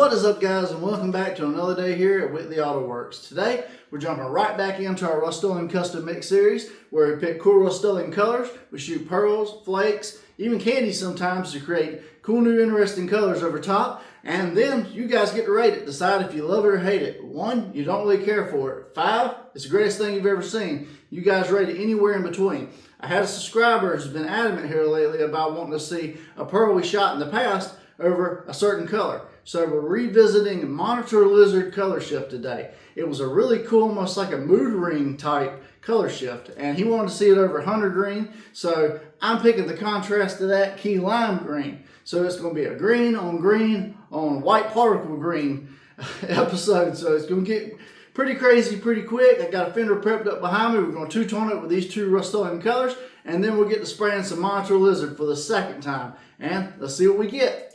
What is up, guys, and welcome back to another day here at Whitley Auto Works. Today we're jumping right back into our Rustoleum custom mix series where we pick cool Rustoleum colors. We shoot pearls, flakes, even candy sometimes to create cool new interesting colors over top, and then you guys get to rate it. Decide if you love it or hate it. 1, you don't really care for it. 5, it's the greatest thing you've ever seen. You guys rate it anywhere in between. I had a subscriber who's been adamant here lately about wanting to see a pearl we shot in the past over a certain color. So we're revisiting Monitor Lizard Colorshift today. It was a really cool, almost like a mood ring type color shift, and he wanted to see it over hunter green. So I'm picking the contrast to that, key lime green. So it's going to be a green on white particle green episode. So it's going to get pretty crazy pretty quick. I got a fender prepped up behind me. We're going to two-tone it with these two Rustoleum colors, and then we'll get to spraying some Monitor Lizard for the second time. And let's see what we get.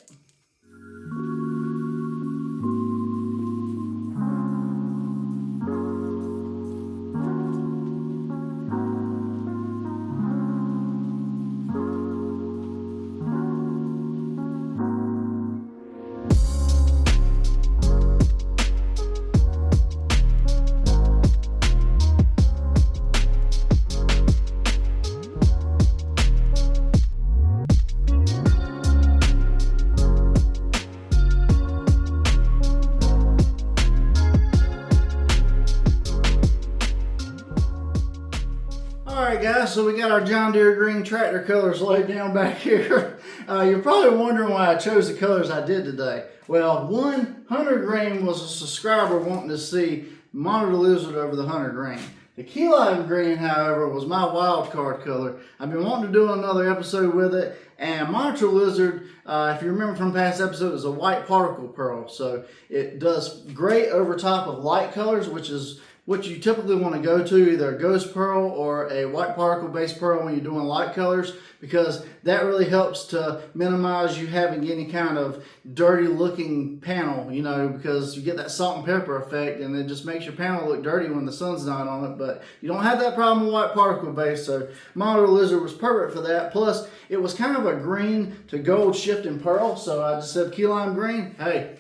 Alright guys, so we got our John Deere green tractor colors laid down back here. You're probably wondering why I chose the colors I did today. Well, one, hunter green was a subscriber wanting to see Monitor Lizard over the hunter green. The key lime green, however, was my wild card color. I've been wanting to do another episode with it, and Monitor Lizard, if you remember from past episodes, is a white particle pearl. So it does great over top of light colors, which is what you typically want to go to, either a ghost pearl or a white particle based pearl when you're doing light colors, because that really helps to minimize you having any kind of dirty looking panel, you know, because you get that salt and pepper effect and it just makes your panel look dirty when the sun's not on it. But you don't have that problem with white particle base, so Monitor Lizard was perfect for that. Plus it was kind of a green to gold shifting pearl, so I just said key lime green, hey,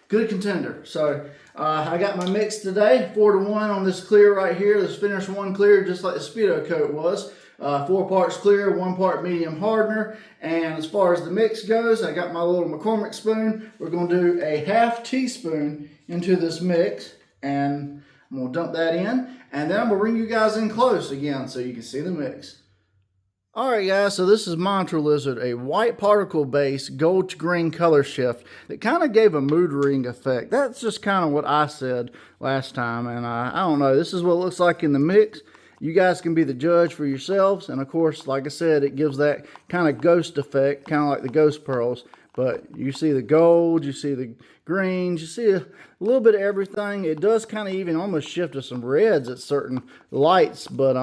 good contender. So I got my mix today, 4-to-1 on this clear right here. This Finish 1 clear, just like the Speedo coat was. 4 parts clear, 1 part medium hardener. And as far as the mix goes, I got my little McCormick spoon. We're going to do a 1/2 teaspoon into this mix, and I'm going to dump that in. And then I'm going to bring you guys in close again so you can see the mix. Alright guys, so this is Monitor Lizard, a white particle base gold to green color shift that kind of gave a mood ring effect. That's just kind of what I said last time, and I don't know, this is what it looks like in the mix. You guys can be the judge for yourselves, and of course, like I said, it gives that kind of ghost effect, kind of like the ghost pearls. But you see the gold, you see the greens, you see a little bit of everything. It does kind of even almost shift to some reds at certain lights. But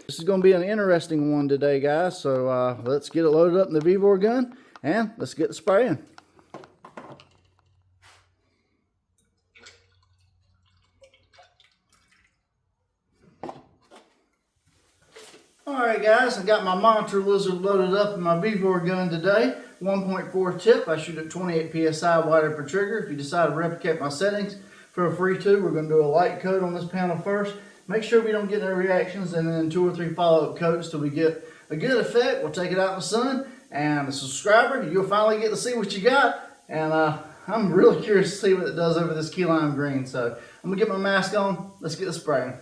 this is going to be an interesting one today, guys. So let's get it loaded up in the VEVOR gun and let's get the spraying. Alright guys, I got my Monitor Lizard loaded up in my VEVOR gun today. 1.4 tip, I shoot at 28 psi wider per trigger. If you decide to replicate my settings, feel free to. We're going to do a light coat on this panel first. Make sure we don't get no reactions, and then 2 or 3 follow-up coats till we get a good effect. We'll take it out in the sun, and the subscriber, you'll finally get to see what you got. And I'm really curious to see what it does over this key lime green. So I'm going to get my mask on. Let's get the spraying.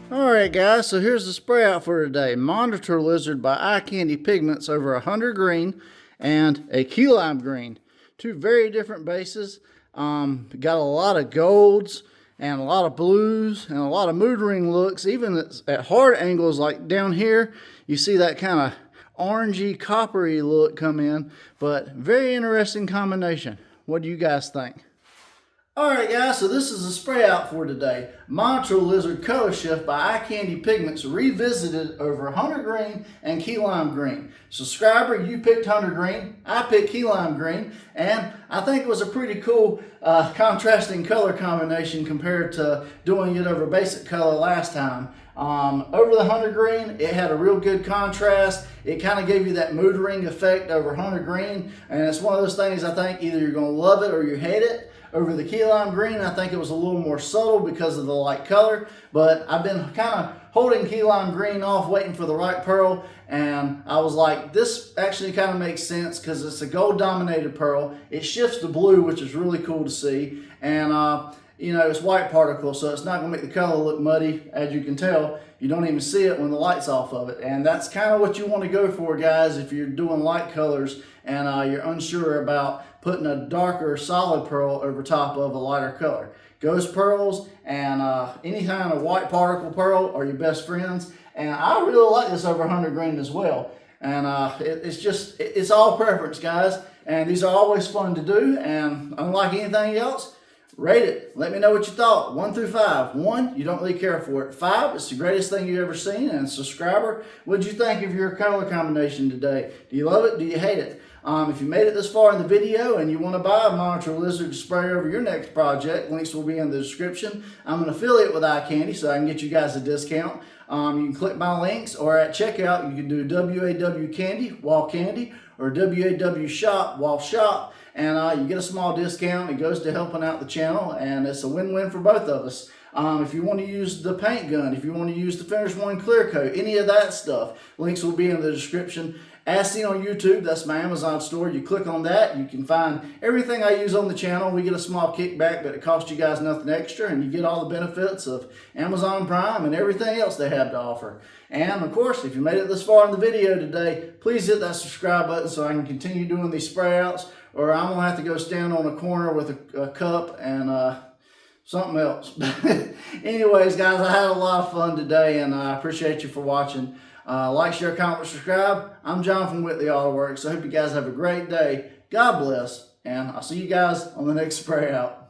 Alright guys, so here's the spray out for today. Monitor Lizard by Eye Candy Pigments over a Hunter Green and a Key Lime Green. Two very different bases. Got a lot of golds and a lot of blues and a lot of mood ring looks. Even at hard angles like down here, you see that kind of orangey, coppery look come in. But very interesting combination. What do you guys think? Alright guys, so this is a spray out for today. Monitor Lizard Colorshift by Eye Candy Pigments revisited over Hunter Green and Key Lime Green. Subscriber, you picked Hunter Green, I picked Key Lime Green, and I think it was a pretty cool contrasting color combination compared to doing it over basic color last time. Over the Hunter Green, it had a real good contrast. It kind of gave you that mood ring effect over Hunter Green, and it's one of those things I think either you're going to love it or you hate it. Over the Key Lime Green, I think it was a little more subtle because of the light color, but I've been kind of holding Key Lime Green off, waiting for the right pearl, and I was like, this actually kind of makes sense because it's a gold-dominated pearl. It shifts to blue, which is really cool to see, and you know, it's white particle, so it's not going to make the color look muddy. As you can tell, you don't even see it when the light's off of it, and that's kind of what you want to go for, guys, if you're doing light colors and you're unsure about putting a darker solid pearl over top of a lighter color. Ghost pearls and any kind of white particle pearl are your best friends, and I really like this over Hunter Green as well. And it's all preference, guys, and these are always fun to do, and unlike anything else, rate it. Let me know what you thought. 1 through 5. 1, you don't really care for it. 5, it's the greatest thing you've ever seen. And subscriber, what'd you think of your color combination today? Do you love it? Do you hate it? If you made it this far in the video and you want to buy a Monitor Lizard to spray over your next project, links will be in the description. I'm an affiliate with Eye Candy, so I can get you guys a discount. You can click my links, or at checkout, you can do WAW Candy, Wall Candy, or WAW Shop, Wall Shop. And you get a small discount. It goes to helping out the channel, and it's a win-win for both of us. If you want to use the paint gun, if you want to use the Finish One clear coat, any of that stuff, links will be in the description. As seen on YouTube, that's my Amazon store. You click on that, you can find everything I use on the channel. We get a small kickback, but it costs you guys nothing extra, and you get all the benefits of Amazon Prime and everything else they have to offer. And of course, if you made it this far in the video today, please hit that subscribe button so I can continue doing these spray outs, or I'm gonna have to go stand on a corner with a cup and something else. Anyways, guys, I had a lot of fun today, and I appreciate you for watching. Like, share, comment, subscribe. I'm John from Whitley Auto Works. I hope you guys have a great day. God bless, and I'll see you guys on the next spray out.